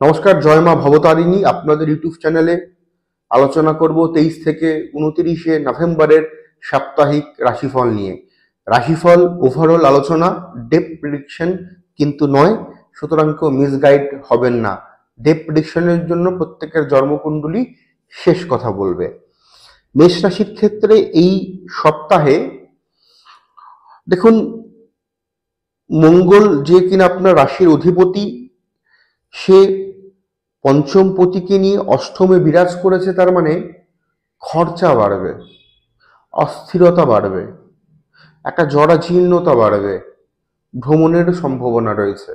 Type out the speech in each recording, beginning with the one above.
নমস্কার, জয় মা ভবতারিণী। আপনাদের ইউটিউব চ্যানেলে আলোচনা করব 23 থেকে 29 নভেম্বরের সাপ্তাহিক রাশিফল নিয়ে। রাশিফল ওভারঅল আলোচনা, ডেপ প্রেডিকশন কিন্তু নয়, সুতরাং কেউ মিসগাইড হবেন না। ডেপ প্রেডিকশনের জন্য প্রত্যেকের জন্মকুণ্ডলী শেষ কথা বলবে। মেষ রাশির ক্ষেত্রে এই সপ্তাহে দেখুন, মঙ্গল যে কিনা আপনার রাশির অধিপতি, সে পঞ্চম পতিকে নিয়ে অষ্টমে বিরাজ করেছে। তার মানে খরচা বাড়বে, অস্থিরতা বাড়বে, একটা জরাজীর্ণতা বাড়বে, ভ্রমণের সম্ভাবনা রয়েছে।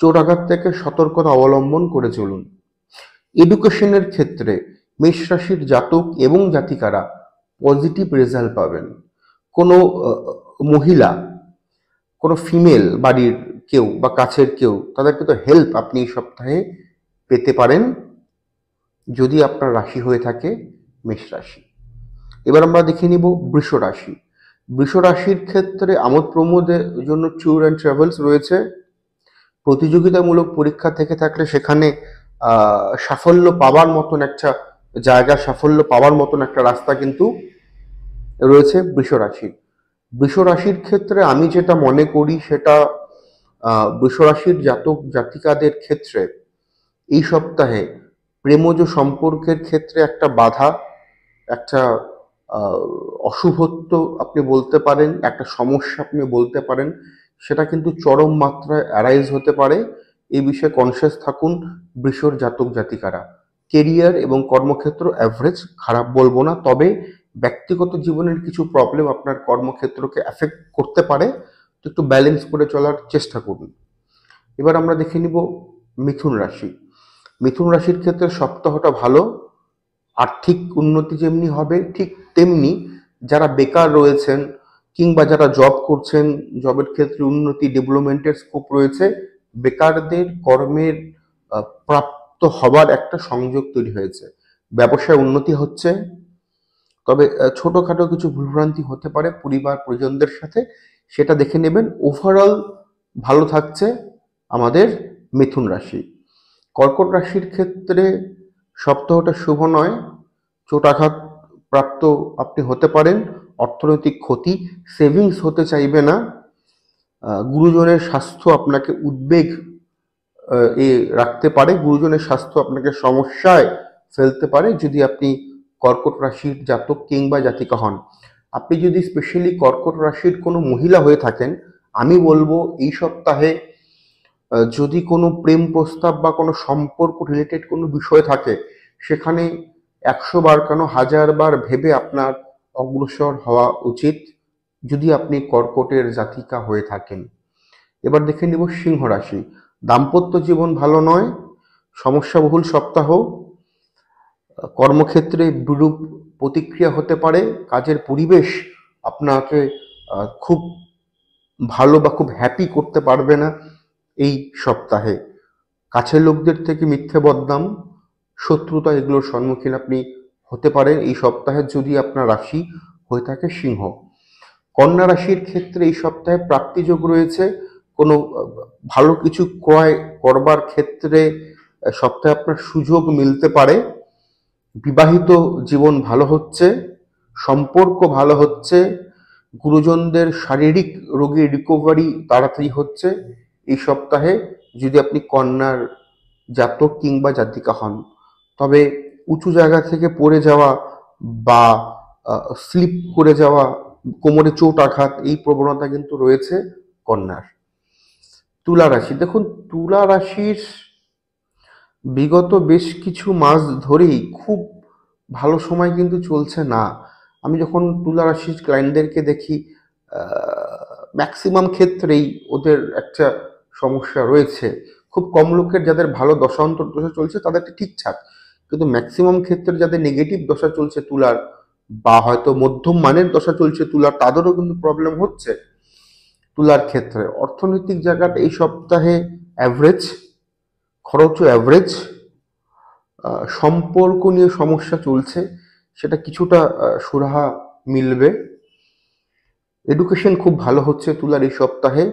চোট আঘাত থেকে সতর্কতা অবলম্বন করে চলুন। এডুকেশনের ক্ষেত্রে মেষ রাশির জাতক এবং জাতিকারা পজিটিভ রেজাল্ট পাবেন। কোনো মহিলা, কোনো ফিমেল বাড়ির কেউ বা কাছের কেউ, তাদের কিন্তু হেল্প আপনি এই সপ্তাহে পেতে পারেন যদি আপনার রাশি হয়ে থাকে মেষ রাশি। এবার আমরা দেখে নিব বৃষ রাশি। বৃষ রাশির ক্ষেত্রে আমোদ প্রমোদের জন্য ট্যুর অ্যান্ড ট্রাভেলস রয়েছে। প্রতিযোগিতামূলক পরীক্ষা থেকে থাকলে সেখানে সাফল্য পাওয়ার মতন একটা জায়গা, সাফল্য পাওয়ার মতন একটা রাস্তা কিন্তু রয়েছে বৃষ রাশির। বৃষ রাশির ক্ষেত্রে আমি যেটা মনে করি সেটা, বৃষ রাশির জাতক জাতিকাদের ক্ষেত্রে এই সপ্তাহে প্রেমজ সম্পর্কের ক্ষেত্রে একটা বাধা, একটা অশুভত্ব আপনি বলতে পারেন, একটা সমস্যা আপনি বলতে পারেন, সেটা কিন্তু চরম মাত্রায় অ্যারাইজ হতে পারে। এই বিষয়ে কনসিয়াস থাকুন বৃষর জাতক জাতিকারা। কেরিয়ার এবং কর্মক্ষেত্র অ্যাভারেজ, খারাপ বলবো না, তবে ব্যক্তিগত জীবনের কিছু প্রবলেম আপনার কর্মক্ষেত্রকে অ্যাফেক্ট করতে পারে, তো একটু ব্যালেন্স করে চলার চেষ্টা করুন। এবার আমরা দেখে নিব মিথুন রাশি। মিথুন রাশির ক্ষেত্রে সপ্তাহটা ভালো। আর্থিক উন্নতি যেমনি হবে, ঠিক তেমনি যারা বেকার রয়েছেন কিংবা যারা জব করছেন, জবের ক্ষেত্রে উন্নতি, ডেভেলপমেন্টের স্কোপ রয়েছে। বেকারদের কর্মের প্রাপ্ত হবার একটা সংযোগ তৈরি হয়েছে। ব্যবসায় উন্নতি হচ্ছে, তবে ছোটখাটো কিছু ভুলভ্রান্তি হতে পারে পরিবার পরিজনদের সাথে, সেটা দেখে নেবেন। ওভারঅল ভালো থাকছে আমাদের মিথুন রাশি। কর্কট রাশির ক্ষেত্রে সপ্তাহটা শুভ নয়। চোটাঘাত প্রাপ্ত আপনি হতে পারেন, অর্থনৈতিক ক্ষতি, সেভিংস হতে চাইবে না। গুরুজনের স্বাস্থ্য আপনাকে উদ্বেগ রাখতে পারে, গুরুজনের স্বাস্থ্য আপনাকে সমস্যায় ফেলতে পারে যদি আপনি কর্কট রাশির জাতক কিংবা জাতিকা হন। আপনি যদি স্পেশালি কর্কট রাশির কোনো মহিলা হয়ে থাকেন, আমি বলবো এই সপ্তাহে যদি কোনো প্রেম প্রস্তাব বা কোনো সম্পর্ক রিলেটেড কোনো বিষয় থাকে, সেখানে 100 বার কেন 1000 বার ভেবে আপনার অগ্রসর হওয়া উচিত যদি আপনি কর্কটের জাতিকা হয়ে থাকেন। এবার দেখে নিব সিংহ রাশি। দাম্পত্য জীবন ভালো নয়, সমস্যাবহুল সপ্তাহ। কর্মক্ষেত্রে বিরূপ প্রতিক্রিয়া হতে পারে, কাজের পরিবেশ আপনাকে খুব ভালো বা খুব হ্যাপি করতে পারবে না এই সপ্তাহে। কাছের লোকদের থেকে মিথ্যে বদনাম, শত্রুতা, এগুলোর সম্মুখীন আপনি হতে পারেন এই সপ্তাহে যদি আপনার রাশি হয়ে থাকে সিংহ। কন্যা রাশির ক্ষেত্রে এই সপ্তাহে প্রাপ্তিযোগ রয়েছে। কোনো ভালো কিছু ক্রয় করবার ক্ষেত্রে সপ্তাহে আপনার সুযোগ মিলতে পারে। বিবাহিত জীবন ভালো হচ্ছে, সম্পর্ক ভালো হচ্ছে, গুরুজনদের শারীরিক রোগের রিকভারি তাড়াতাড়ি হচ্ছে এই সপ্তাহে যদি আপনি কন্যার জাতক কিংবা জাতিকা হন। তবে উঁচু জায়গা থেকে পড়ে যাওয়া বা স্লিপ করে যাওয়া, কোমরে চোট আঘাত, এই প্রবণতা কিন্তু রয়েছে কন্যার। তুলা রাশি। দেখুন, তুলা রাশির বিগত বেশ কিছু মাস ধরেই খুব ভালো সময় কিন্তু চলছে না। আমি যখন তুলা রাশির ক্লায়েন্টদেরকে দেখি, ম্যাক্সিমাম ক্ষেত্রেই ওদের একটা সমস্যা রয়েছে। খুব কম লোকের যাদের ভালো দশা অন্তর্দশা চলছে তাদেরকে ঠিকঠাক, কিন্তু ম্যাক্সিমাম ক্ষেত্রে যাদের নেগেটিভ দশা চলছে তুলার, বা হয়তো মধ্যম মানের দশা চলছে তুলার, তাদেরও কিন্তু প্রবলেম হচ্ছে তুলার ক্ষেত্রে। অর্থনৈতিক জায়গাটা এই সপ্তাহে অ্যাভারেজ, খরচও অ্যাভারেজ। সম্পর্ক নিয়ে সমস্যা চলছে, সেটা কিছুটা সুরাহা মিলবে। এডুকেশন খুব ভালো হচ্ছে তুলার এই সপ্তাহে।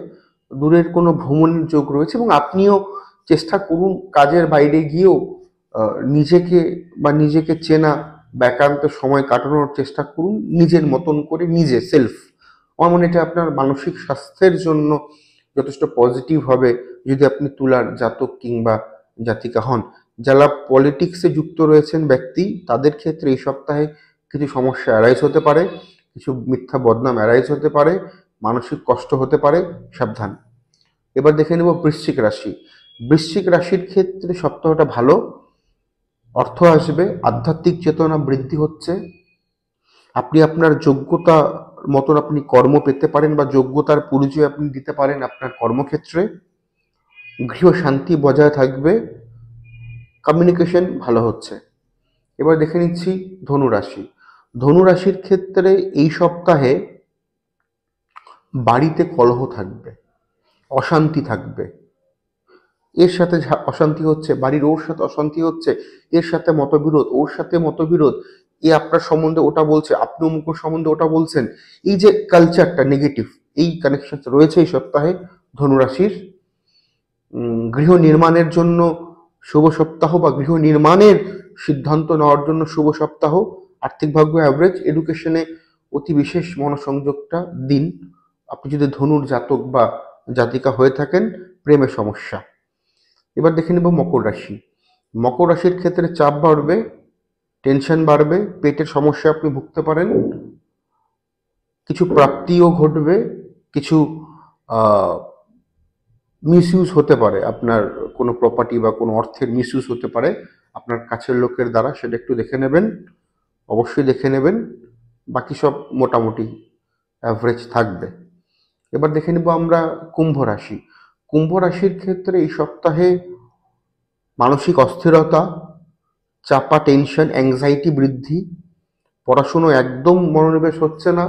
দূরের কোনো ভ্রমণের যোগ রয়েছে এবং আপনিও চেষ্টা করুন কাজের বাইরে গিয়েও নিজেকে চেনা বা একান্ত সময় কাটানোর চেষ্টা করুন নিজের মতন করে, নিজে সেলফ। আমার মনে হয় এটা আপনার মানসিক স্বাস্থ্যের জন্য যথেষ্ট পজিটিভ হবে যদি আপনি তুলার জাতক কিংবা জাতিকা হন। যারা পলিটিক্সে যুক্ত রয়েছেন ব্যক্তি, তাদের ক্ষেত্রে এই সপ্তাহে কিছু সমস্যা অ্যারাইজ হতে পারে, কিছু মিথ্যা বদনাম অ্যারাইজ হতে পারে, মানসিক কষ্ট হতে পারে, সাবধান। এবার দেখে নেব বৃশ্চিক রাশি। বৃশ্চিক রাশির ক্ষেত্রে সপ্তাহটা ভালো, অর্থ আসবে, আধ্যাত্মিক চেতনা বৃদ্ধি হচ্ছে, আপনি আপনার যোগ্যতা মতন আপনি কর্ম পেতে পারেন বা যোগ্যতার পরিচয় আপনি দিতে পারেন আপনার কর্মক্ষেত্রে, গৃহ শান্তি বজায় থাকবে, কমিউনিকেশন ভালো হচ্ছে। এবার দেখে নিচ্ছি ধনুরাশি। ধনুরাশির ক্ষেত্রে এই সপ্তাহে বাড়িতে কলহ থাকবে, অশান্তি থাকবে, এর সাথে অশান্তি হচ্ছে, বাড়ির ওর সাথে অশান্তি হচ্ছে, এর সাথে মতবিরোধ, ওর সাথে মতবিরোধ, এ আপনার সম্বন্ধে ওটা বলছে, আপনি অমুকের সম্বন্ধে ওটা বলছেন, এই যে কালচারটা নেগেটিভ, এই কানেকশন রয়েছে এই সপ্তাহে ধনুরাশির। গৃহ নির্মাণের জন্য শুভ সপ্তাহ বা গৃহ নির্মাণের সিদ্ধান্ত নেওয়ার জন্য শুভ সপ্তাহ। আর্থিক ভাগ্য অ্যাভারেজ, এডুকেশনে অতি বিশেষ মনোসংযোগটা দিন। আপনি যদি ধনুর জাতক বা জাতিকা হয়ে থাকেন, প্রেমে সমস্যা। এবার দেখে নেব মকর রাশি। মকর রাশির ক্ষেত্রে চাপ বাড়বে, টেনশন বাড়বে, পেটের সমস্যা আপনি ভুগতে পারেন, কিছু প্রাপ্তিও ঘটবে, কিছু মিসইউজ হতে পারে, আপনার কোনো প্রপার্টি বা কোনো অর্থের মিসইউজ হতে পারে আপনার কাছের লোকের দ্বারা, সেটা একটু দেখে নেবেন, অবশ্যই দেখে নেবেন। বাকি সব মোটামুটি অ্যাভারেজ থাকবে। এবার দেখে নেব আমরা কুম্ভ রাশি। কুম্ভ রাশির ক্ষেত্রে এই সপ্তাহে মানসিক অস্থিরতা, চাপা টেনশন, অ্যাংজাইটি বৃদ্ধি, পড়াশুনো একদম মনোনিবেশ হচ্ছে না,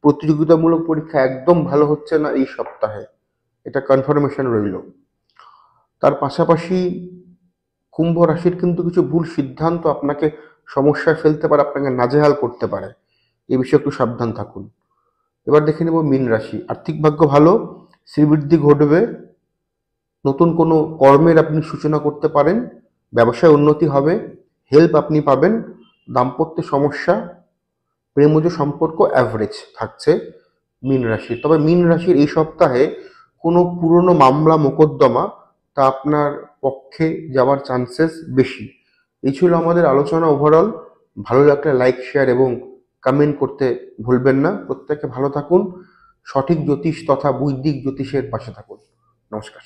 প্রতিযোগিতামূলক পরীক্ষা একদম ভালো হচ্ছে না এই সপ্তাহে, এটা কনফার্মেশন রইল। তার পাশাপাশি কুম্ভ রাশির কিন্তু কিছু ভুল সিদ্ধান্ত আপনাকে সমস্যায় ফেলতে পারে, আপনাকে নাজেহাল করতে পারে, এই বিষয়ে একটু সাবধান থাকুন। এবার দেখে নেব মীন রাশি। আর্থিক ভাগ্য ভালো, শ্রীবৃদ্ধি ঘটবে, নতুন কোনো কর্মের আপনি সূচনা করতে পারেন, ব্যবসায় উন্নতি হবে, হেল্প আপনি পাবেন, দাম্পত্য সমস্যা, প্রেমজ সম্পর্ক অ্যাভারেজ থাকছে মীন রাশির। তবে মীন রাশির এই সপ্তাহে কোনো পুরনো মামলা মোকদ্দমা তা আপনার পক্ষে যাওয়ার চান্সেস বেশি। এই ছিল আমাদের আলোচনা ওভারঅল। ভালো লাগলে লাইক, শেয়ার এবং কমেন্ট করতে ভুলবেন না। প্রত্যেকে ভালো থাকুন, সঠিক জ্যোতিষ তথা বৈদিক জ্যোতিষের পাশে থাকুন। নমস্কার।